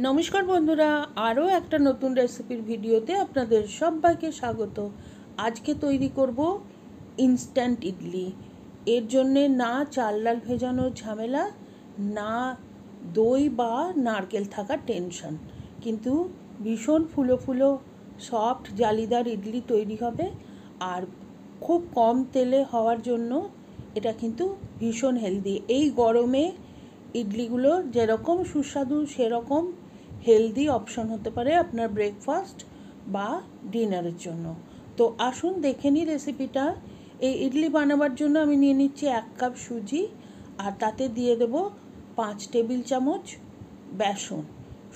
নমস্কার বন্ধুরা, আরও একটা নতুন রেসিপির ভিডিওতে আপনাদের সবাইকে স্বাগত। আজকে তৈরি করব ইনস্ট্যান্ট ইডলি। এর জন্যে না চাল ডাল ভেজানোর ঝামেলা, না দই বা নারকেল থাকার টেনশন, কিন্তু ভীষণ ফুলো ফুলো সফট জালিদার ইডলি তৈরি হবে। আর খুব কম তেলে হওয়ার জন্য এটা কিন্তু ভীষণ হেলদি। এই গরমে ইডলিগুলো যেরকম সুস্বাদু সেরকম হেলদি অপশন হতে পারে আপনার ব্রেকফাস্ট বা ডিনারের জন্য। তো আসুন দেখে নিই রেসিপিটা। এই ইডলি বানাবার জন্য আমি নিয়ে নিচ্ছি 1 কাপ সুজি, আর তাতে দিয়ে দেব 5 টেবিল চামচ বেসন।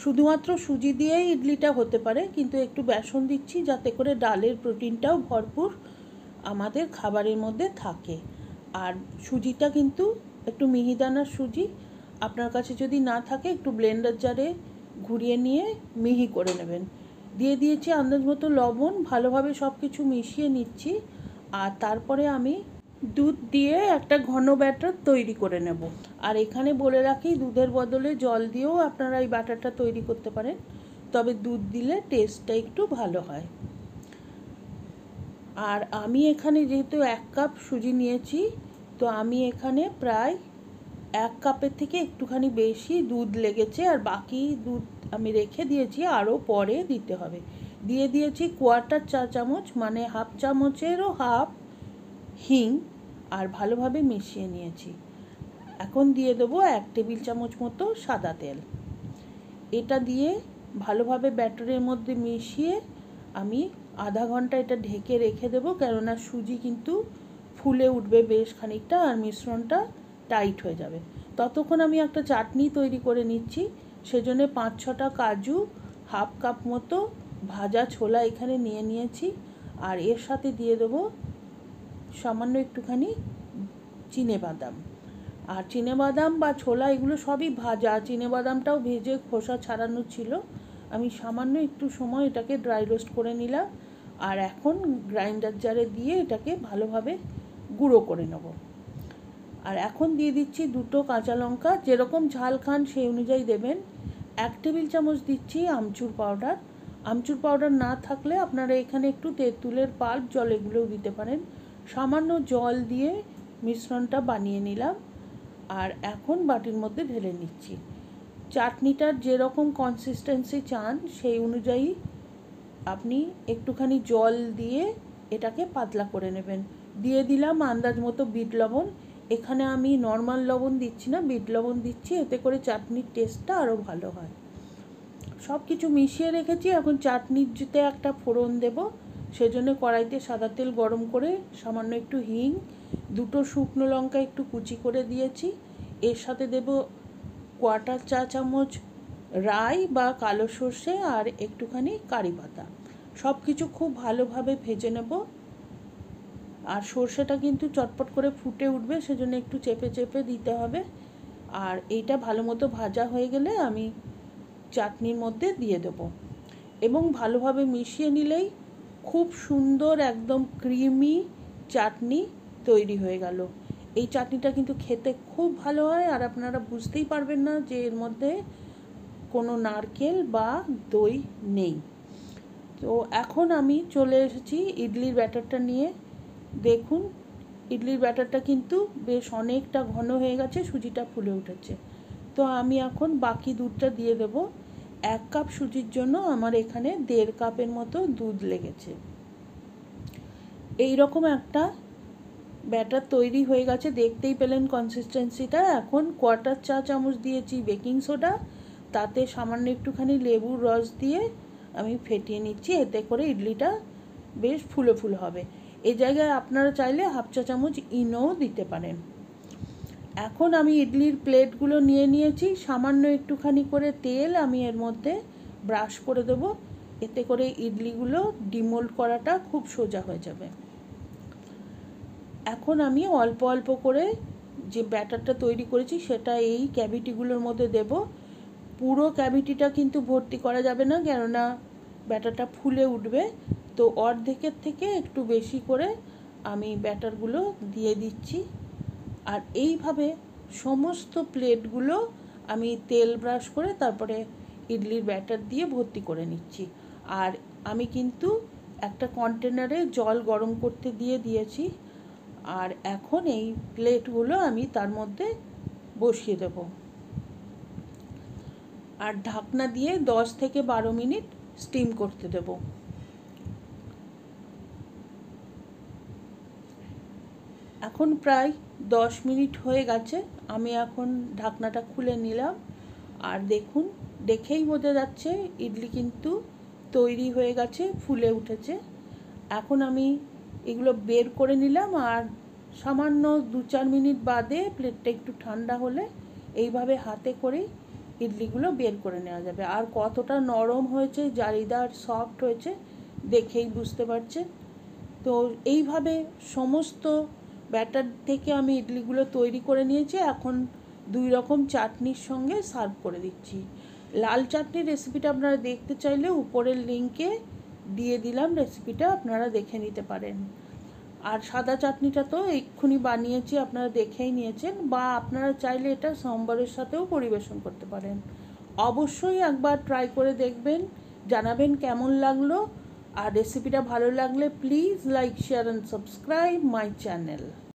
শুধুমাত্র সুজি দিয়েই ইডলিটা হতে পারে, কিন্তু একটু বেসন দিচ্ছি যাতে করে ডালের প্রোটিনটাও ভরপুর আমাদের খাবারের মধ্যে থাকে। আর সুজিটা কিন্তু একটু মিহিদানার সুজি, আপনার কাছে যদি না থাকে একটু ব্লেন্ডার জারে ঘুরিয়ে নিয়ে মিহি করে নেবেন। দিয়ে দিয়েছি আন্দাজ মতো লবণ, ভালোভাবে সব কিছু মিশিয়ে নিচ্ছি। আর তারপরে আমি দুধ দিয়ে একটা ঘন ব্যাটার তৈরি করে নেব। আর এখানে বলে রাখি, দুধের বদলে জল দিয়েও আপনারা এই ব্যাটারটা তৈরি করতে পারেন, তবে দুধ দিলে টেস্টটা একটু ভালো হয়। আর আমি এখানে যেহেতু 1 কাপ সুজি নিয়েছি, তো আমি এখানে প্রায় 1 কাপের থেকে একটুখানি বেশি দুধ লেগেছে, আর বাকি দুধ আমি রেখে দিয়েছি, আরও পরে দিতে হবে। দিয়ে দিয়েছি 1/4 চা চামচ, মানে হাফ চামচেরও হাফ হিং, আর ভালোভাবে মিশিয়ে নিয়েছি। এখন দিয়ে দেবো 1 টেবিল চামচ মতো সাদা তেল। এটা দিয়ে ভালোভাবে ব্যাটারের মধ্যে মিশিয়ে আমি আধা ঘন্টা এটা ঢেকে রেখে দেবো, কেননা সুজি কিন্তু ফুলে উঠবে বেশ খানিকটা আর মিশ্রণটা টাইট হয়ে যাবে। ততক্ষণ আমি একটা চাটনি তৈরি করে নিচ্ছি। সেজন্য 5-6টা কাজু, হাফ কাপ মতো ভাজা ছোলা এখানে নিয়ে নিয়েছি, আর এর সাথে দিয়ে দেবো সামান্য একটুখানি চিনেবাদাম। আর চিনেবাদাম বা ছোলা এগুলো সবই ভাজা, চিনেবাদামটাও ভেজে খোসা ছাড়ানো ছিল। আমি সামান্য একটু সময় এটাকে ড্রাই রোস্ট করে নিলাম, আর এখন গ্রাইন্ডার জারে দিয়ে এটাকে ভালোভাবে গুঁড়ো করে নেব। আর এখন দিয়ে দিচ্ছি 2টো কাঁচা লঙ্কা, যেরকম ঝাল খান সেই অনুযায়ী দেবেন। 1 টেবিল চামচ দিচ্ছি আমচুর পাউডার। আমচুর পাউডার না থাকলে আপনারা এখানে একটু তেঁতুলের পাল্প, জল এগুলোও দিতে পারেন। সামান্য জল দিয়ে মিশ্রণটা বানিয়ে নিলাম, আর এখন বাটির মধ্যে ঢেলে নিচ্ছি। চাটনিটার যেরকম কনসিস্টেন্সি চান সেই অনুযায়ী আপনি একটুখানি জল দিয়ে এটাকে পাতলা করে নেবেন। দিয়ে দিলাম আন্দাজ মতো বিট লবণ। এখানে আমি নর্মাল লবণ দিচ্ছি না, বিট লবণ দিচ্ছি, এতে করে চাটনির টেস্টটা আরও ভালো হয়। সব কিছু মিশিয়ে রেখেছি। এখন চাটনির জুতে একটা ফোড়ন দেব। সেজন্য কড়াইতে সাদা তেল গরম করে সামান্য একটু হিং, 2টো শুকনো লঙ্কা একটু কুচি করে দিয়েছি। এর সাথে দেব 1/4 চা চামচ রাই বা কালো সর্ষে, আর একটুখানি কারি পাতা। সব কিছু খুব ভালোভাবে ভেজে নেব। আর সর্ষেটা কিন্তু চটপট করে ফুটে উঠবে, সেজন্য একটু চেপে চেপে দিতে হবে। আর এইটা ভালো মতো ভাজা হয়ে গেলে আমি চাটনির মধ্যে দিয়ে দেব, এবং ভালোভাবে মিশিয়ে নিলেই খুব সুন্দর একদম ক্রিমি চাটনি তৈরি হয়ে গেল। এই চাটনিটা কিন্তু খেতে খুব ভালো হয়, আর আপনারা বুঝতেই পারবেন না যে এর মধ্যে কোনো নারকেল বা দই নেই। তো এখন আমি চলে এসেছি ইডলির ব্যাটারটা নিয়ে। দেখুন, ইডলির ব্যাটারটা কিন্তু বেশ অনেকটা ঘন হয়ে গেছে, সুজিটা ফুলে উঠেছে। তো আমি এখন বাকি দুধটা দিয়ে দেব। 1 কাপ সুজির জন্য আমার এখানে 1.5 কাপের মতো দুধ লেগেছে। এই রকম একটা ব্যাটার তৈরি হয়ে গেছে, দেখতেই পেলেন কনসিস্টেন্সিটা। এখন 1/4 চা চামচ দিয়েছি বেকিং সোডা, তাতে সামান্য একটুখানি লেবুর রস দিয়ে আমি ফেটিয়ে নিচ্ছি, এতে করে ইডলিটা বেশ ফুলে ফুলে হবে। এই জায়গায় আপনারা চাইলে হাফ চা চামচ ইনোও দিতে পারেন। এখন আমি ইডলির প্লেটগুলো নিয়ে নিয়েছি, সামান্য একটুখানি করে তেল আমি এর মধ্যে ব্রাশ করে দেবো, এতে করে ইডলিগুলো ডিমোল্ড করাটা খুব সোজা হয়ে যাবে। এখন আমি অল্প অল্প করে যে ব্যাটারটা তৈরি করেছি সেটা এই ক্যাভিটিগুলোর মধ্যে দেব। পুরো ক্যাভিটিটা কিন্তু ভর্তি করা যাবে না, কেননা ব্যাটারটা ফুলে উঠবে। তো অর্ধেকের থেকে একটু বেশি করে আমি ব্যাটারগুলো দিয়ে দিচ্ছি। আর এইভাবে সমস্ত প্লেটগুলো আমি তেল ব্রাশ করে তারপরে ইডলির ব্যাটার দিয়ে ভর্তি করে নিচ্ছি। আর আমি কিন্তু একটা কন্টেনারে জল গরম করতে দিয়েছি। আর এখন এই প্লেটগুলো আমি তার মধ্যে বসিয়ে দেব আর ঢাকনা দিয়ে 10 থেকে 12 মিনিট স্টিম করতে দেব। এখন প্রায় 10 মিনিট হয়ে গেছে। আমি এখন ঢাকনাটা খুলে নিলাম আর দেখুন, দেখেই বোঝা যাচ্ছে ইডলি কিন্তু তৈরি হয়ে গেছে, ফুলে উঠেছে। এখন আমি এগুলো বের করে নিলাম আর সামান্য 2-4 মিনিট বাদে প্লেটটা একটু ঠান্ডা হলে এইভাবে হাতে করেই ইডলিগুলো বের করে নেওয়া যাবে। আর কতটা নরম হয়েছে, জালিদার সফট হয়েছে দেখেই বুঝতে পারছেন। তো এইভাবে সমস্ত ব্যাটার থেকে আমি ইডলিগুলো তৈরি করে নিয়েছি। এখন 2 রকম চাটনির সঙ্গে সার্ভ করে দিচ্ছি। লাল চাটনির রেসিপিটা আপনারা দেখতে চাইলে উপরের লিঙ্কে দিয়ে দিলাম, রেসিপিটা আপনারা দেখে নিতে পারেন। আর সাদা চাটনিটা তো এক্ষুনি বানিয়েছি, আপনারা দেখেই নিয়েছেন। বা আপনারা চাইলে এটা সম্বরের সাথেও পরিবেশন করতে পারেন। অবশ্যই একবার ট্রাই করে দেখবেন, জানাবেন কেমন লাগলো। আর রেসিপিটা ভালো লাগলে please like, share and subscribe my channel.